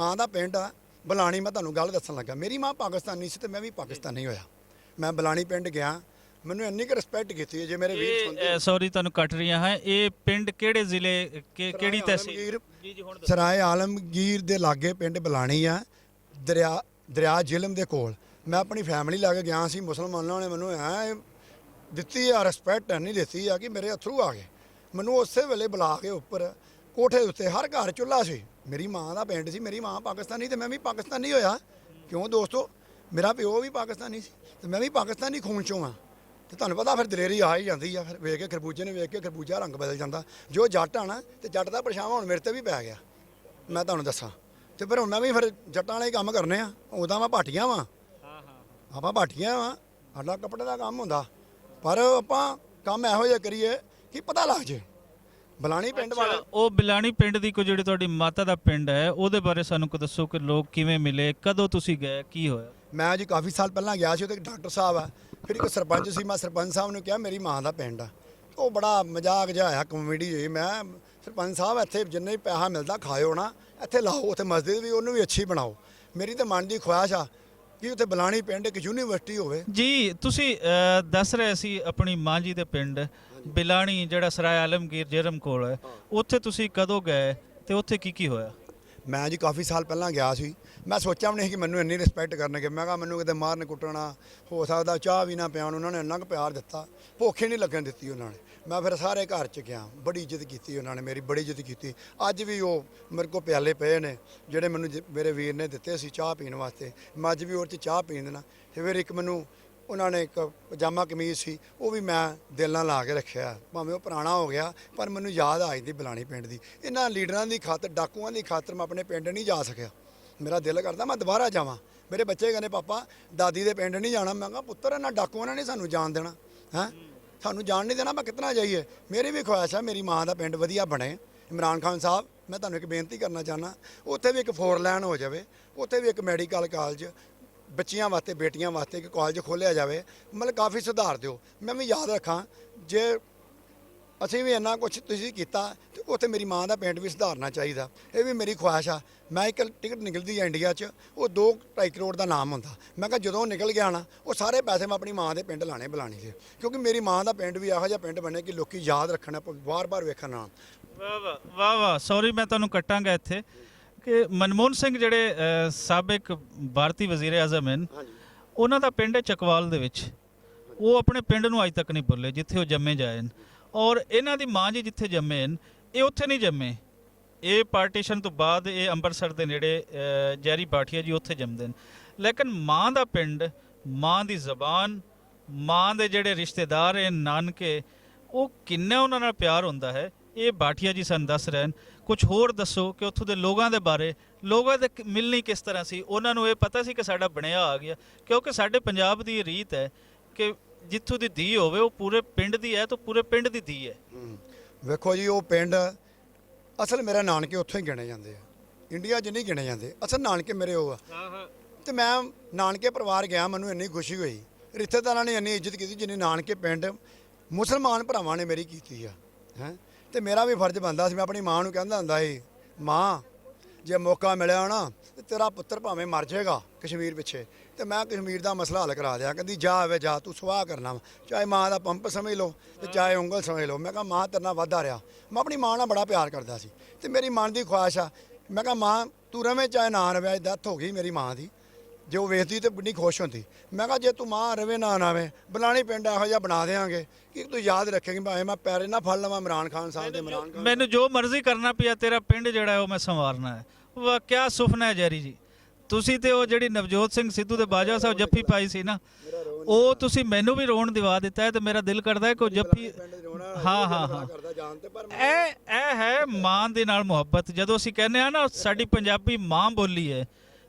माँ का पिंड आ बलाणी। मैं तुहानूं गल दस्सण लगा, मेरी माँ पाकिस्तानी सी ते मैं भी पाकिस्तानी होया। मैं बलाणी पिंड गया, मैनूं इन्नी क रिस्पैक्ट कीती है। जे मेरे वीर सुणदे ਇਹ ਸੌਰੀ ਤੁਹਾਨੂੰ ਕੱਟ ਰਹੀਆਂ ਹੈ, ਇਹ ਪਿੰਡ ਕਿਹੜੇ ਜ਼ਿਲ੍ਹੇ ਕਿਹੜੀ ਤਹਿਸੀਲ? आलमगीर ਜੀ ਜੀ ਹੁਣ सराय आलमगीर ਦੇ ਲਾਗੇ ਪਿੰਡ ਬਲਾਣੀ ਆ, ਦਰਿਆ ਜ਼ਿਲਮ ਦੇ ਕੋਲ। ਮੈਂ ਆਪਣੀ ਫੈਮਿਲੀ ਲਾ ਕੇ ਗਿਆ ਸੀ। ਮੁਸਲਮਾਨਾਂ ਨੇ ਮੈਨੂੰ ਐ ਦਿੱਤੀ ਆ ਰਿਸਪੈਕਟ, ਨਹੀਂ ਦਿੱਤੀ ਆ ਕਿ ਮੇਰੇ ਅਥਰੂ ਆ ਗਏ। ਮੈਨੂੰ ਉਸੇ ਵੇਲੇ ਬੁਲਾ ਕੇ ਉੱਪਰ ਕੋਠੇ ਉੱਤੇ, ਹਰ ਘਰ ਚੁੱਲ੍ਹਾ ਸੀ। ਮੇਰੀ ਮਾਂ ਦਾ ਪਿੰਡ ਸੀ, ਮੇਰੀ ਮਾਂ ਪਾਕਿਸਤਾਨੀ ਤੇ ਮੈਂ ਵੀ ਪਾਕਿਸਤਾਨੀ ਹੋਇਆ। ਕਿਉਂ ਦੋਸਤੋ, ਮੇਰਾ ਪਿਓ ਵੀ ਪਾਕਿਸਤਾਨੀ ਸੀ ਤੇ ਮੈਂ ਵੀ ਪਾਕਿਸਤਾਨੀ ਖੂਨ ਚੋਂ ਆ। ਤੇ ਤੁਹਾਨੂੰ ਪਤਾ ਫਿਰ ਦਲੇਰੀ ਆ ਹੀ ਜਾਂਦੀ ਆ। ਫਿਰ ਵੇਖ ਕੇ ਖਰਬੂਜੇ ਨੇ ਵੇਖ ਕੇ ਖਰਬੂਜਾ ਰੰਗ ਬਦਲ ਜਾਂਦਾ। ਜੋ ਜੱਟ ਆ ਨਾ, ਤੇ ਜੱਟ ਦਾ ਪਰਛਾਵਾਂ ਹੁਣ ਮੇਰੇ ਤੇ ਵੀ ਪੈ ਗਿਆ, ਮੈਂ ਤੁਹਾਨੂੰ ਦੱਸਾਂ। ਤੇ ਫਿਰ ਹੁਣ ਮੈਂ ਵੀ ਫਿਰ ਜੱਟਾਂ ਵਾਲੇ ਕੰਮ ਕਰਨੇ ਆ। ਉਦਾਂ ਮੈਂ ਭਾਟੀਆਂ ਵਾਂ, ਆਪਾਂ ਭਾਟੀਆਂ ਵਾਂ, ਸਾਡਾ ਕੱਪੜੇ ਦਾ ਕੰਮ ਹੁੰਦਾ। ਪਰ ਆਪਾਂ ਕੰਮ ਇਹੋ ਜਿਹਾ ਕਰੀਏ ਕਿ ਪਤਾ ਲੱਗ ਜੇ। ਬਲਾਣੀ ਪਿੰਡ ਵਾਲੇ ਉਹ ਬਿਲਾਣੀ ਪਿੰਡ ਦੀ ਕੋਈ ਜਿਹੜੀ ਤੁਹਾਡੀ ਮਾਤਾ ਦਾ ਪਿੰਡ ਹੈ, ਉਹਦੇ ਬਾਰੇ ਸਾਨੂੰ ਕੋ ਦੱਸੋ ਕਿ ਲੋਕ ਕਿਵੇਂ ਮਿਲੇ, ਕਦੋਂ ਤੁਸੀਂ ਗਏ, ਕੀ ਹੋਇਆ? ਮੈਂ ਜੀ ਕਾਫੀ ਸਾਲ ਪਹਿਲਾਂ ਗਿਆ ਸੀ। ਉੱਥੇ ਡਾਕਟਰ ਸਾਹਿਬ ਆ, ਫਿਰ ਇੱਕ ਸਰਪੰਚ ਸੀ। ਮੈਂ ਸਰਪੰਚ ਸਾਹਿਬ ਨੂੰ ਕਿਹਾ ਮੇਰੀ ਮਾਂ ਦਾ ਪਿੰਡ ਆ। ਉਹ ਬੜਾ ਮਜ਼ਾਕ ਜਿਹਾ ਆਇਆ, ਕਾਮੇਡੀ ਹੋਈ। ਮੈਂ ਸਰਪੰਚ ਸਾਹਿਬ ਇੱਥੇ ਜਿੰਨੇ ਵੀ ਪੈਸਾ ਮਿਲਦਾ ਖਾਇਓ ਨਾ, ਇੱਥੇ ਲਾਓ, ਉੱਥੇ ਮਸਜਿਦ ਵੀ ਉਹਨੂੰ ਵੀ ਅੱਛੀ ਬਣਾਓ। ਮੇਰੀ ਤਾਂ ਮਨ ਦੀ ਖੁਆਇਸ਼ ਆ ਕਿ ਉੱਥੇ ਬਲਾਣੀ ਪਿੰਡ ਇੱਕ ਯੂਨੀਵਰਸਿਟੀ ਹੋਵੇ। ਜੀ ਤੁਸੀਂ ਦੱਸ ਰਹੇ ਸੀ ਆਪਣੀ ਮਾਂ ਜੀ ਦੇ ਪਿੰਡ ਬਿਲਾਣੀ, ਜਿਹੜਾ ਸਰਾਏ ਆਲਮਗੀਰ ਜਰਮ ਕੋਲ ਹੈ, ਉੱਥੇ ਤੁਸੀਂ ਕਦੋਂ ਗਏ ਤੇ ਉੱਥੇ ਕੀ ਕੀ ਹੋਇਆ? ਮੈਂ ਜੀ ਕਾਫੀ ਸਾਲ ਪਹਿਲਾਂ ਗਿਆ ਸੀ। ਮੈਂ ਸੋਚਿਆ ਵੀ ਨਹੀਂ ਕਿ ਮੈਨੂੰ ਇੰਨੀ ਰਿਸਪੈਕਟ ਕਰਨਗੇ। ਮੈਂ ਕਿਹਾ ਮੈਨੂੰ ਕਿਤੇ ਮਾਰਨ ਕੁੱਟਣਾ, ਹੋ ਸਕਦਾ ਚਾਹ ਵੀ ਨਾ ਪਿਆਉਣ। ਉਹਨਾਂ ਨੇ ਇੰਨਾ ਕੁ ਪਿਆਰ ਦਿੱਤਾ, ਭੁੱਖ ਹੀ ਨਹੀਂ ਲੱਗਣ ਦਿੱਤੀ ਉਹਨਾਂ ਨੇ। ਮੈਂ ਫਿਰ ਸਾਰੇ ਘਰ 'ਚ ਗਿਆ, ਬੜੀ ਇੱਜ਼ਤ ਕੀਤੀ ਉਹਨਾਂ ਨੇ, ਮੇਰੀ ਬੜੀ ਇੱਜ਼ਤ ਕੀਤੀ। ਅੱਜ ਵੀ ਉਹ ਮੇਰੇ ਕੋਲ ਪਿਆਲੇ ਪਏ ਨੇ ਜਿਹੜੇ ਮੈਨੂੰ ਮੇਰੇ ਵੀਰ ਨੇ ਦਿੱਤੇ ਸੀ ਚਾਹ ਪੀਣ ਵਾਸਤੇ। ਮੈਂ ਅੱਜ ਵੀ ਉਹ 'ਚ ਚਾਹ ਪੀਣ ਦੇਣਾ। ਤੇ ਫਿਰ ਇੱਕ ਮੈਨੂੰ ਉਹਨਾਂ ਨੇ ਇੱਕ ਪਜਾਮਾ ਕਮੀਜ਼ ਸੀ, ਉਹ ਵੀ ਮੈਂ ਦਿਲ ਨਾਲ ਲਾ ਕੇ ਰੱਖਿਆ। ਭਾਵੇਂ ਉਹ ਪੁਰਾਣਾ ਹੋ ਗਿਆ, ਪਰ ਮੈਨੂੰ ਯਾਦ ਆ ਜਾਂਦੀ ਬਲਾਣੀ ਪਿੰਡ ਦੀ। ਇਹਨਾਂ ਲੀਡਰਾਂ ਦੀ ਖਾਤਰ, ਡਾਕੂਆਂ ਦੀ ਖਾਤਰ ਮੈਂ ਆਪਣੇ ਪਿੰਡ ਨਹੀਂ ਜਾ ਸਕਿਆ। ਮੇਰਾ ਦਿਲ ਕਰਦਾ ਮੈਂ ਦੁਬਾਰਾ ਜਾਵਾਂ। ਮੇਰੇ ਬੱਚੇ ਕਹਿੰਦੇ ਪਾਪਾ ਦਾਦੀ ਦੇ ਪਿੰਡ ਨਹੀਂ ਜਾਣਾ। ਮੈਂ ਕਿਹਾ ਪੁੱਤਰ ਇਹਨਾਂ ਡਾਕੂਆਂ ਨੇ ਨਹੀਂ ਸਾਨੂੰ ਜਾਣ ਦੇਣਾ, ਹੈਂ ਸਾਨੂੰ ਜਾਣ ਨਹੀਂ ਦੇਣਾ। ਮੈਂ ਕਿਤਨਾ ਜਾਈਏ? ਮੇਰੀ ਵੀ ਖੁਆਇਸ਼ ਹੈ ਮੇਰੀ ਮਾਂ ਦਾ ਪਿੰਡ ਵਧੀਆ ਬਣੇ। ਇਮਰਾਨ ਖਾਨ ਸਾਹਿਬ, ਮੈਂ ਤੁਹਾਨੂੰ ਇੱਕ ਬੇਨਤੀ ਕਰਨਾ ਚਾਹੁੰਦਾ, ਉੱਥੇ ਵੀ ਇੱਕ 4 ਲਾਈਨ ਹੋ ਜਾਵੇ, ਉੱਥੇ ਵੀ ਇੱਕ ਮੈਡੀਕਲ ਕਾਲਜ ਬੱਚੀਆਂ ਵਾਸਤੇ, ਬੇਟੀਆਂ ਵਾਸਤੇ ਇੱਕ ਕਾਲਜ ਖੋਲ੍ਹਿਆ ਜਾਵੇ। ਮਤਲਬ ਕਾਫੀ ਸੁਧਾਰ ਦਿਓ। ਮੈਂ ਵੀ ਯਾਦ ਰੱਖਾਂ ਜੇ ਅਸੀਂ ਵੀ ਇੰਨਾ ਕੁਛ ਤੁਸੀਂ ਕੀਤਾ ਤੇ ਉੱਥੇ ਮੇਰੀ ਮਾਂ ਦਾ ਪਿੰਡ ਵੀ ਸੁਧਾਰਨਾ ਚਾਹੀਦਾ। ਇਹ ਵੀ ਮੇਰੀ ਖੁਆਇਸ਼ ਆ। ਮੈਂ ਇੱਕ ਟਿਕਟ ਨਿਕਲਦੀ ਹੈ ਇੰਡੀਆ 'ਚ, ਉਹ 2-2.5 ਕਰੋੜ ਦਾ ਨਾਮ ਹੁੰਦਾ। ਮੈਂ ਕਿਹਾ ਜਦੋਂ ਨਿਕਲ ਗਿਆ ਨਾ, ਉਹ ਸਾਰੇ ਪੈਸੇ ਮੈਂ ਆਪਣੀ ਮਾਂ ਦੇ ਪਿੰਡ ਲਾਣੇ ਬਲਾਣੀ ਦੇ। ਕਿਉਂਕਿ ਮੇਰੀ ਮਾਂ ਦਾ ਪਿੰਡ ਵੀ ਇਹੋ ਜਿਹਾ ਪਿੰਡ ਬਣੇ ਕਿ ਲੋਕੀ ਯਾਦ ਰੱਖਣ, ਵਾਰ-ਵਾਰ ਵੇਖਣ ਨਾ। ਵਾਹ ਵਾਹ ਵਾਹ ਵਾਹ। ਸੌਰੀ ਮੈਂ ਤੁਹਾਨੂੰ ਕੱਟਾਂਗਾ ਇੱਥੇ ਕਿ ਮਨਮੋਹਨ ਸਿੰਘ ਜਿਹੜੇ ਸਾਬਕ ਭਾਰਤੀ ਵਜ਼ੀਰ ਆਜ਼ਮ ਹਨ, ਉਹਨਾਂ ਦਾ ਪਿੰਡ ਹੈ ਚਕਵਾਲ ਦੇ ਵਿੱਚ। ਉਹ ਆਪਣੇ ਪਿੰਡ ਨੂੰ ਅੱਜ ਤੱਕ ਨਹੀਂ ਭੁੱਲੇ ਜਿੱਥੇ ਉਹ ਜੰਮੇ ਜਾਏ ਹਨ। ਔਰ ਇਹਨਾਂ ਦੀ ਮਾਂ ਜੀ ਜਿੱਥੇ ਜੰਮੇ ਹਨ, ਇਹ ਉੱਥੇ ਨਹੀਂ ਜੰਮੇ। ਇਹ ਪਾਰਟੀਸ਼ਨ ਤੋਂ ਬਾਅਦ ਇਹ ਅੰਮ੍ਰਿਤਸਰ ਦੇ ਨੇੜੇ ਜੈਰੀ ਬਾਠੀਆ ਜੀ ਉੱਥੇ ਜੰਮਦੇ ਨੇ। ਲੇਕਿਨ ਮਾਂ ਦਾ ਪਿੰਡ, ਮਾਂ ਦੀ ਜ਼ਬਾਨ, ਮਾਂ ਦੇ ਜਿਹੜੇ ਰਿਸ਼ਤੇਦਾਰ ਹੈ ਨਾਨਕੇ, ਉਹ ਕਿੰਨਾ ਉਹਨਾਂ ਨਾਲ ਪਿਆਰ ਹੁੰਦਾ ਹੈ, ਇਹ ਬਾਠੀਆ ਜੀ ਸਾਨੂੰ ਦੱਸ ਰਹੇ ਹਨ। ਕੁਝ ਹੋਰ ਦੱਸੋ ਕਿ ਉੱਥੋਂ ਦੇ ਲੋਕਾਂ ਦੇ ਬਾਰੇ, ਲੋਕਾਂ ਦੇ ਮਿਲਣੀ ਕਿਸ ਤਰ੍ਹਾਂ ਸੀ? ਉਹਨਾਂ ਨੂੰ ਇਹ ਪਤਾ ਸੀ ਕਿ ਸਾਡਾ ਬਣਿਆ ਆ ਗਿਆ? ਕਿਉਂਕਿ ਸਾਡੇ ਪੰਜਾਬ ਦੀ ਰੀਤ ਹੈ ਕਿ ਜਿੱਥੋਂ ਦੀ ਧੀ ਹੋਵੇ ਉਹ ਪੂਰੇ ਪਿੰਡ ਦੀ ਹੈ, ਤਾਂ ਪੂਰੇ ਪਿੰਡ ਦੀ ਧੀ ਹੈ। ਵੇਖੋ ਜੀ, ਉਹ ਪਿੰਡ ਅਸਲ ਮੇਰੇ ਨਾਨਕੇ ਉੱਥੋਂ ਹੀ ਗਿਣੇ ਜਾਂਦੇ ਆ, ਇੰਡੀਆ 'ਚ ਨਹੀਂ ਗਿਣੇ ਜਾਂਦੇ। ਅਸਲ ਨਾਨਕੇ ਮੇਰੇ ਉਹ ਆ। ਤੇ ਮੈਂ ਨਾਨਕੇ ਪਰਿਵਾਰ ਗਿਆ, ਮੈਨੂੰ ਇੰਨੀ ਖੁਸ਼ੀ ਹੋਈ। ਰਿਸ਼ਤੇਦਾਰਾਂ ਨੇ ਇੰਨੀ ਇੱਜ਼ਤ ਕੀਤੀ ਜਿੰਨੀ ਨਾਨਕੇ ਪਿੰਡ ਮੁਸਲਮਾਨ ਭਰਾਵਾਂ ਨੇ ਮੇਰੀ ਕੀਤੀ ਆ, ਹੈਂ। ਤੇ ਮੇਰਾ ਵੀ ਫਰਜ਼ ਬਣਦਾ ਸੀ। ਮੈਂ ਆਪਣੀ ਮਾਂ ਨੂੰ ਕਹਿੰਦਾ ਹੁੰਦਾ ਸੀ, ਮਾਂ ਜੇ ਮੌਕਾ ਮਿਲਿਆ ਨਾ ਤੇ ਤੇਰਾ ਪੁੱਤਰ ਭਾਵੇਂ ਮਰ ਜਾਏਗਾ ਕਸ਼ਮੀਰ ਪਿੱਛੇ, ਤੇ ਮੈਂ ਕਸ਼ਮੀਰ ਦਾ ਮਸਲਾ ਹੱਲ ਕਰਾ ਦਿਆ। ਕਹਿੰਦੀ ਜਾ ਆਵੇ ਜਾ, ਤੂੰ ਸਵਾਹ ਕਰਨਾ ਵਾ, ਚਾਹੇ ਮਾਂ ਦਾ ਪੰਪ ਸਮਝ ਲਓ ਤੇ ਚਾਹੇ ਉਂਗਲ ਸਮਝ ਲਓ। ਮੈਂ ਕਿਹਾ ਮਾਂ ਤੇਰੇ ਨਾਲ ਵਾਧਾ ਰਿਹਾ। ਮੈਂ ਆਪਣੀ ਮਾਂ ਨਾਲ ਬੜਾ ਪਿਆਰ ਕਰਦਾ ਸੀ ਤੇ ਮੇਰੀ ਮਨ ਦੀ ਖੁਆਇਸ਼ ਆ। ਮੈਂ ਕਿਹਾ ਮਾਂ ਤੂੰ ਰਵੇਂ ਚਾਹੇ ਨਾ ਰਵੇ। ਡੈਥ ਹੋ ਗਈ ਮੇਰੀ ਮਾਂ ਦੀ, ਜੇ ਉਹ ਵੇਖਦੀ ਤੇ ਬੜੀ ਖੁਸ਼ ਹੁੰਦੀ। ਮੈਂ ਕਿਹਾ ਜੇ ਤੂੰ ਮਾਂ ਰਵੇ ਨਾ ਰਵੇ, ਬਲਾਣੀ ਪਿੰਡ ਇਹੋ ਜਿਹਾ ਬਣਾ ਦੇਵਾਂਗੇ ਕਿ ਤੂੰ ਯਾਦ ਰੱਖੇਂਗੀ। ਭਾਵੇਂ ਮੈਂ ਪੈਰੇ ਨਾ ਫੜ ਲਵਾਂ ਇਮਰਾਨ ਖਾਨ ਸਾਹਿਬ ਦੇ। ਇਮਰਾਨ ਖਾਨ ਮੈਨੂੰ ਜੋ ਮਰਜ਼ੀ ਕਰਨਾ ਪਿਆ, ਤੇਰਾ ਪਿੰਡ ਜਿਹੜਾ ਹੈ ਉਹ ਮੈਂ ਸੰਵਾਰਨਾ ਹੈ। ਵਾਹ ਕਿਆ ਸੁਪਨਾ ਹੈ ਜੈਰੀ ਜੀ। ਤੁਸੀਂ ਤੇ ਉਹ ਜਿਹੜੀ ਨਵਜੋਤ ਸਿੰਘ ਸਿੱਧੂ ਦੇ ਬਾਜਵਾ ਸਾਹਿਬ ਜੱਫੀ ਪਾਈ ਸੀ ਨਾ, ਉਹ ਤੁਸੀਂ ਮੈਨੂੰ ਵੀ ਰੋਣ ਦਿਵਾ ਦਿੱਤਾ ਹੈ। ਤੇ ਮੇਰਾ ਦਿਲ ਕਰਦਾ ਹੈ ਕੋਈ ਜੱਫੀ। ਹਾਂ ਹਾਂ ਹਾਂ, ਇਹ ਹੈ ਮਾਂ ਦੇ ਨਾਲ ਮੁਹੱਬਤ। ਜਦੋਂ ਅਸੀਂ ਕਹਿੰਦੇ ਹਾਂ ਨਾ ਸਾਡੀ ਪੰਜਾਬੀ ਮਾਂ ਬੋਲੀ ਹੈ,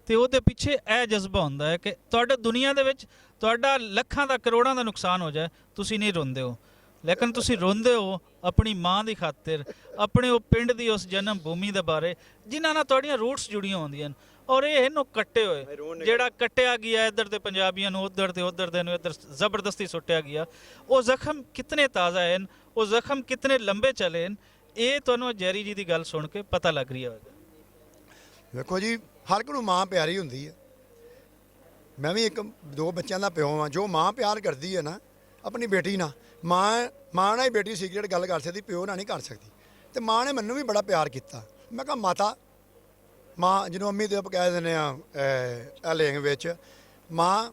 ਤੇ ਉਹਦੇ ਪਿੱਛੇ ਇਹ ਜਜ਼ਬਾ ਹੁੰਦਾ ਹੈ ਕਿ ਤੁਹਾਡੇ ਦੁਨੀਆ ਦੇ ਵਿੱਚ ਤੁਹਾਡਾ ਲੱਖਾਂ ਦਾ ਕਰੋੜਾਂ ਦਾ ਨੁਕਸਾਨ ਹੋ ਜਾਏ, ਤੁਸੀਂ ਨਹੀਂ ਰੋਂਦੇ ਹੋ। ਲੇਕਿਨ ਤੁਸੀਂ ਰੋਂਦੇ ਹੋ ਆਪਣੀ ਮਾਂ ਦੀ ਖਾਤਰ, ਆਪਣੇ ਉਹ ਪਿੰਡ ਦੀ ਉਸ ਜਨਮ ਭੂਮੀ ਦੇ ਬਾਰੇ ਜਿਨ੍ਹਾਂ ਨਾਲ ਤੁਹਾਡੀਆਂ ਰੂਟਸ ਜੁੜੀਆਂ ਹੁੰਦੀਆਂ। ਔਰ ਇਹ ਇਹਨੂੰ ਕੱਟੇ ਹੋਏ, ਜਿਹੜਾ ਕੱਟਿਆ ਗਿਆ ਇੱਧਰ ਦੇ ਪੰਜਾਬੀਆਂ ਨੂੰ ਉੱਧਰ ਤੇ ਉੱਧਰ ਦੇ ਨੂੰ ਇੱਧਰ ਜ਼ਬਰਦਸਤੀ ਸੁੱਟਿਆ ਗਿਆ, ਉਹ ਜ਼ਖਮ ਕਿਤਨੇ ਤਾਜ਼ਾ ਹਨ, ਉਹ ਜ਼ਖਮ ਕਿਤਨੇ ਲੰਬੇ ਚਲੇ ਹਨ, ਇਹ ਤੁਹਾਨੂੰ ਜੈਰੀ ਜੀ ਦੀ ਗੱਲ ਸੁਣ ਕੇ ਪਤਾ ਲੱਗ ਰਹੀ ਹੋਵੇਗਾ। ਵੇਖੋ ਜੀ, ਹਰ ਇੱਕ ਨੂੰ ਮਾਂ ਪਿਆਰੀ ਹੁੰਦੀ ਹੈ। ਮੈਂ ਵੀ ਇੱਕ 2 ਬੱਚਿਆਂ ਦਾ ਪਿਓ ਹਾਂ। ਜੋ ਮਾਂ ਪਿਆਰ ਕਰਦੀ ਹੈ ਨਾ ਆਪਣੀ ਬੇਟੀ ਨਾਲ, ਮਾਂ ਨਾਲ ਹੀ ਬੇਟੀ ਸੀਕ੍ਰੇਟ ਗੱਲ ਕਰ ਸਕਦੀ, ਪਿਓ ਨਾਲ ਨਹੀਂ ਕਰ ਸਕਦੀ। ਤੇ ਮਾਂ ਨੇ ਮੈਨੂੰ ਵੀ ਬੜਾ ਪਿਆਰ ਕੀਤਾ। ਮੈਂ ਕਿਹਾ ਮਾਤਾ, ਮਾਂ ਜਿਹਨੂੰ ਅੰਮੀ ਦੇ ਆਪ ਕਹਿ ਦਿੰਦੇ ਆ ਲੈਂਗੁਏਜ ਵਿੱਚ, ਮਾਂ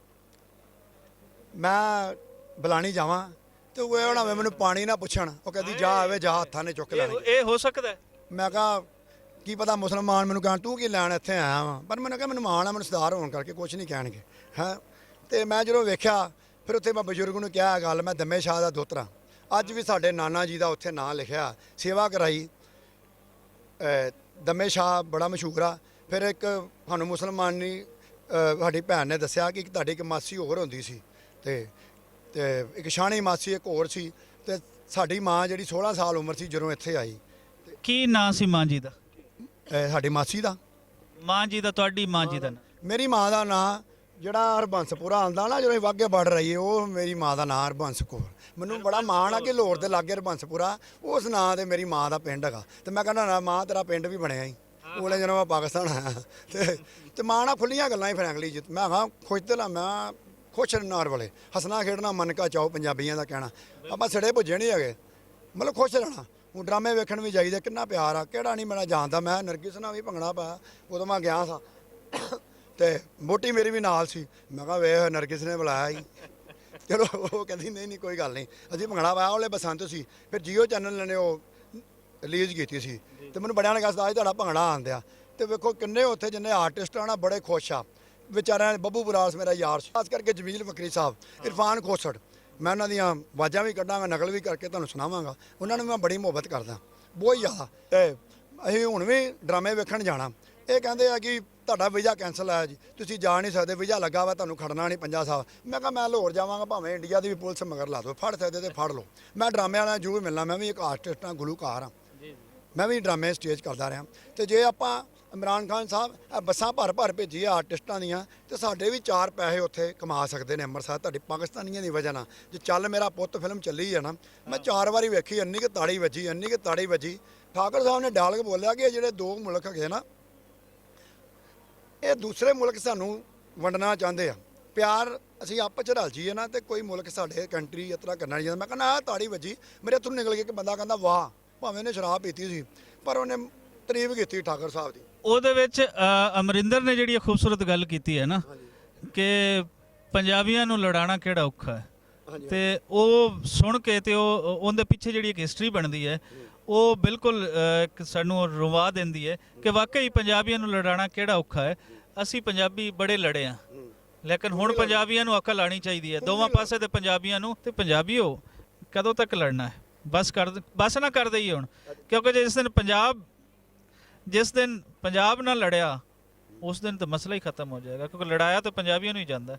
ਮੈਂ ਬੁਲਾਣੀ ਜਾਵਾਂ ਤੇ ਉਹ ਇਹ ਹੋਣਾ ਮੈਨੂੰ ਪਾਣੀ ਨਾ ਪੁੱਛਣ, ਉਹ ਕਹਿੰਦੀ ਜਾ ਆਵੇ ਜਾ, ਹੱਥਾਂ ਨੇ ਚੁੱਕ ਲੈਣੀ। ਇਹ ਹੋ ਸਕਦਾ ਹੈ? ਮੈਂ ਕਿਹਾ ਕੀ ਪਤਾ ਮੁਸਲਮਾਨ ਮੈਨੂੰ ਕਹਿਣ ਤੂੰ ਕੀ ਲੈਣ ਇੱਥੇ ਆਇਆ ਵਾਂ, ਪਰ ਮੈਨੂੰ ਕਿਹਾ ਮੈਨੂੰ ਮਾਣ ਆ, ਮੈਨੂੰ ਸਰਦਾਰ ਹੋਣ ਕਰਕੇ ਕੁਝ ਨਹੀਂ ਕਹਿਣਗੇ ਹੈ। ਤੇ ਮੈਂ ਜਦੋਂ ਵੇਖਿਆ ਫਿਰ ਉੱਥੇ ਮੈਂ ਬਜ਼ੁਰਗ ਨੂੰ ਕਿਹਾ ਗੱਲ, ਮੈਂ ਦਮੇ ਸ਼ਾਹ ਦਾ ਦੋਤਰਾ, ਅੱਜ ਵੀ ਸਾਡੇ ਨਾਨਾ ਜੀ ਦਾ ਉੱਥੇ ਨਾਂ ਲਿਖਿਆ, ਸੇਵਾ ਕਰਾਈ। ਦਮੇ ਸ਼ਾਹ ਬੜਾ ਮਸ਼ਹੂਰ ਆ। ਫਿਰ ਇੱਕ ਸਾਨੂੰ ਮੁਸਲਮਾਨੀ ਸਾਡੀ ਭੈਣ ਨੇ ਦੱਸਿਆ ਕਿ ਤੁਹਾਡੀ ਇੱਕ ਮਾਸੀ ਹੋਰ ਹੁੰਦੀ ਸੀ ਤੇ ਇੱਕ ਸ਼ਾਹਣੀ ਮਾਸੀ ਇੱਕ ਹੋਰ ਸੀ। ਤੇ ਸਾਡੀ ਮਾਂ ਜਿਹੜੀ 16 ਸਾਲ ਉਮਰ ਸੀ ਜਦੋਂ ਇੱਥੇ ਆਈ। ਕੀ ਨਾਂ ਸੀ ਮਾਂ ਜੀ ਦਾ? ਸਾਡੀ ਮਾਸੀ ਦਾ, ਮਾਂ ਜੀ ਦਾ, ਤੁਹਾਡੀ ਮਾਂ ਜੀ ਦਾ ਨਾਂ? ਮੇਰੀ ਮਾਂ ਦਾ ਨਾਂ ਜਿਹੜਾ ਹਰਬੰਸਪੁਰਾ ਆਉਂਦਾ ਨਾ, ਜਦੋਂ ਵਾਘੇ ਬਾਰਡਰ ਆਈਏ, ਉਹ ਮੇਰੀ ਮਾਂ ਦਾ ਨਾਂ ਹਰਬੰਸ ਕੌਰ। ਮੈਨੂੰ ਬੜਾ ਮਾਣ ਆ ਕਿ ਲਾਹੌਰ ਦੇ ਲਾਗੇ ਹਰਬੰਸਪੁਰਾ, ਉਸ ਨਾਂ ਤੇ ਮੇਰੀ ਮਾਂ ਦਾ ਪਿੰਡ ਹੈਗਾ। ਤੇ ਮੈਂ ਕਹਿੰਦਾ ਨਾ ਮਾਂ ਤੇਰਾ ਪਿੰਡ ਵੀ ਬਣਿਆ ਹੀ ਉਹਲੇ ਜਦੋਂ ਮੈਂ ਪਾਕਿਸਤਾਨ ਆਇਆ। ਤੇ ਮਾਂ ਨਾਲ ਖੁੱਲੀਆਂ ਗੱਲਾਂ ਹੀ ਫਰੈਂਕਲੀ ਜਿੱਤ ਮੈਂ ਹਾਂ ਖੁਸ਼ ਦਿਲ, ਮੈਂ ਖੁਸ਼ ਰਹਿਣ ਵਾਲੇ, ਹੱਸਣਾ ਖੇਡਣਾ ਮਨ ਕਾ ਚਾਓ, ਪੰਜਾਬੀਆਂ ਦਾ ਕਹਿਣਾ। ਆਪਾਂ ਸੜੇ ਭੁੱਜੇ ਨਹੀਂ ਹੈਗੇ, ਮਤਲਬ ਖੁਸ਼ ਰਹਿਣਾ। ਹੁਣ ਡਰਾਮੇ ਵੇਖਣ ਵੀ ਜਾਈਦਾ, ਕਿੰਨਾ ਪਿਆਰ ਆ, ਕਿਹੜਾ ਨਹੀਂ ਮੇਰਾ ਜਾਣਦਾ। ਮੈਂ ਨਰਗਿਸ ਨਾਲ ਵੀ ਭੰਗੜਾ ਪਾਇਆ, ਉਦੋਂ ਮੈਂ ਗਿਆ ਸਾਂ ਤੇ ਮੋਟੀ ਮੇਰੀ ਵੀ ਨਾਲ ਸੀ। ਮੈਂ ਕਿਹਾ ਵੇਖ ਨਰਗਿਸ ਨੇ ਬੁਲਾਇਆ ਸੀ। ਚਲੋ ਉਹ ਕਹਿੰਦੀ ਨਹੀਂ ਕੋਈ ਗੱਲ ਨਹੀਂ, ਅਸੀਂ ਭੰਗੜਾ ਪਾਇਆ। ਉਹਲੇ ਬਸੰਤ ਸੀ, ਫਿਰ ਜੀਓ ਚੈਨਲ ਨੇ ਉਹ ਰਿਲੀਜ਼ ਕੀਤੀ ਸੀ ਤੇ ਮੈਨੂੰ ਬੜਿਆਂ ਨੇ ਕਿਹਾ ਅੱਜ ਤੁਹਾਡਾ ਭੰਗੜਾ ਆਉਂਦਿਆ। ਤੇ ਵੇਖੋ ਕਿੰਨੇ ਉੱਥੇ ਜਿੰਨੇ ਆਰਟਿਸਟ ਆ ਨਾ ਬੜੇ ਖੁਸ਼ ਆ ਵਿਚਾਰਿਆਂ। ਬੱਬੂ ਬਰਾਸ ਮੇਰਾ ਯਾਰ ਸੀ, ਖਾਸ ਕਰਕੇ ਜਮੀਲ ਫਕਰੀ ਸਾਹਿਬ, ਇਰਫਾਨ ਖੋਸੜ, ਮੈਂ ਉਹਨਾਂ ਦੀਆਂ ਆਵਾਜ਼ਾਂ ਵੀ ਕੱਢਾਂਗਾ, ਨਕਲ ਵੀ ਕਰਕੇ ਤੁਹਾਨੂੰ ਸੁਣਾਵਾਂਗਾ। ਉਹਨਾਂ ਨੂੰ ਮੈਂ ਬੜੀ ਮੁਹੱਬਤ ਕਰਦਾ, ਬਹੁਤ ਜ਼ਿਆਦਾ। ਤੇ ਅਸੀਂ ਹੁਣ ਵੀ ਡਰਾਮੇ ਵੇਖਣ ਜਾਣਾ। ਇਹ ਕਹਿੰਦੇ ਆ ਕਿ ਤੁਹਾਡਾ ਵੀਜ਼ਾ ਕੈਂਸਲ ਆਇਆ ਜੀ, ਤੁਸੀਂ ਜਾ ਨਹੀਂ ਸਕਦੇ, ਵੀਜ਼ਾ ਲੱਗਾ ਵਾ, ਤੁਹਾਨੂੰ ਖੜਨਾ ਨਹੀਂ 50 ਸਾਲ। ਮੈਂ ਕਿਹਾ ਮੈਂ ਲਾਹੌਰ ਜਾਵਾਂਗਾ, ਭਾਵੇਂ ਇੰਡੀਆ ਦੀ ਵੀ ਪੁਲਿਸ ਮਗਰ ਲਾ ਦਿਓ, ਫੜ ਸਕਦੇ ਤੇ ਫੜ ਲਓ। ਮੈਂ ਡਰਾਮੇ ਵਾਲਿਆਂ ਜ਼ਰੂਰ ਮਿਲਣਾ, ਮੈਂ ਵੀ ਇੱਕ ਆਰਟਿਸਟ ਹਾਂ, ਗੁਲੂਕਾਰ ਹਾਂ। ਮੈਂ ਵੀ ਡਰਾਮੇ ਸਟੇਜ ਕਰਦਾ ਰਿਹਾ। ਤੇ ਜੇ ਆਪਾਂ ਇਮਰਾਨ ਖਾਨ ਸਾਹਿਬ ਬੱਸਾਂ ਭਰ ਭੇਜੀ ਆਰਟਿਸਟਾਂ ਦੀਆਂ, ਤੇ ਸਾਡੇ ਵੀ 4 ਪੈਸੇ ਉੱਥੇ ਕਮਾ ਸਕਦੇ ਨੇ ਅੰਮ੍ਰਿਤਸਰ ਤੁਹਾਡੀ ਪਾਕਿਸਤਾਨੀਆਂ ਦੀ ਵਜ੍ਹਾ ਨਾਲ। ਜੇ ਚੱਲ ਮੇਰਾ ਪੁੱਤ ਫਿਲਮ ਚੱਲੀ ਹੈ ਨਾ, ਮੈਂ 4 ਵਾਰੀ ਵੇਖੀ, ਇੰਨੀ ਕਿ ਤਾੜੀ ਵੱਜੀ, ਇੰਨੀ ਕਿ ਤਾੜੀ ਵੱਜੀ। ਠਾਕੁਰ ਸਾਹਿਬ ਨੇ ਡਾਲ ਕੇ ਬੋਲਿਆ ਕਿ ਜਿਹੜੇ 2 ਮੁਲਕ ਹੈਗੇ ਨਾ, ਇਹ ਦੂਸਰੇ ਮੁਲਕ ਸਾਨੂੰ ਵੰਡਣਾ ਚਾਹੁੰਦੇ ਆ। ਪਿਆਰ ਅਸੀਂ ਆਪਸ 'ਚ ਰਲ ਜੀਏ ਨਾ, ਤੇ ਕੋਈ ਮੁਲਕ ਸਾਡੇ ਕੰਟਰੀ ਯਾਤਰਾ ਕਰਨਾ ਨਹੀਂ ਚਾਹੁੰਦਾ। ਮੈਂ ਕਹਿੰਦਾ ਆਹ ਤਾੜੀ ਵੱਜੀ, ਮੇਰੇ ਹੱਥੋਂ ਨਿਕਲ ਕੇ ਇੱਕ ਬੰਦਾ ਕਹਿੰਦਾ ਵਾਹ, ਭਾਵੇਂ ਉਹਨੇ ਸ਼ਰਾਬ ਪੀਤੀ ਸੀ ਪਰ ਉਹਨੇ ਤਾਰੀਫ ਕੀਤੀ ਠਾਕੁਰ ਸਾਹਿਬ ਦੀ। ਉਹਦੇ ਵਿੱਚ ਅਮਰਿੰਦਰ ਨੇ ਜਿਹੜੀ ਖੂਬਸੂਰਤ ਗੱਲ ਕੀਤੀ ਹੈ ਨਾ ਕਿ ਪੰਜਾਬੀਆਂ ਨੂੰ ਲੜਾਉਣਾ ਕਿਹੜਾ ਔਖਾ ਹੈ, ਤੇ ਉਹ ਸੁਣ ਕੇ ਤੇ ਉਹਦੇ ਪਿੱਛੇ ਜਿਹੜੀ ਇੱਕ ਹਿਸਟਰੀ ਬਣਦੀ ਹੈ, ਉਹ ਬਿਲਕੁਲ ਸਾਨੂੰ ਰਵਾ ਦਿੰਦੀ ਹੈ ਕਿ ਵਾਕਈ ਪੰਜਾਬੀਆਂ ਨੂੰ ਲੜਾਉਣਾ ਕਿਹੜਾ ਔਖਾ ਹੈ। ਅਸੀਂ ਪੰਜਾਬੀ ਬੜੇ ਲੜੇ ਆ, ਲੇਕਿਨ ਹੁਣ ਪੰਜਾਬੀਆਂ ਨੂੰ ਅਕਲ ਆਣੀ ਚਾਹੀਦੀ ਹੈ, ਦੋਵਾਂ ਪਾਸੇ ਦੇ ਪੰਜਾਬੀਆਂ ਨੂੰ। ਤੇ ਪੰਜਾਬੀਓ ਕਦੋਂ ਤੱਕ ਲੜਨਾ ਹੈ? ਬਸ ਨਾ ਕਰ ਦਈਏ ਹੁਣ, ਕਿਉਂਕਿ ਜਿਸ ਦਿਨ ਪੰਜਾਬ ਨਾਲ ਲੜਿਆ ਉਸ ਦਿਨ ਤਾਂ ਮਸਲਾ ਹੀ ਖਤਮ ਹੋ ਜਾਏਗਾ, ਕਿਉਂਕਿ ਲੜਾਇਆ ਤਾਂ ਪੰਜਾਬੀਆਂ ਨੂੰ ਹੀ ਜਾਂਦਾ।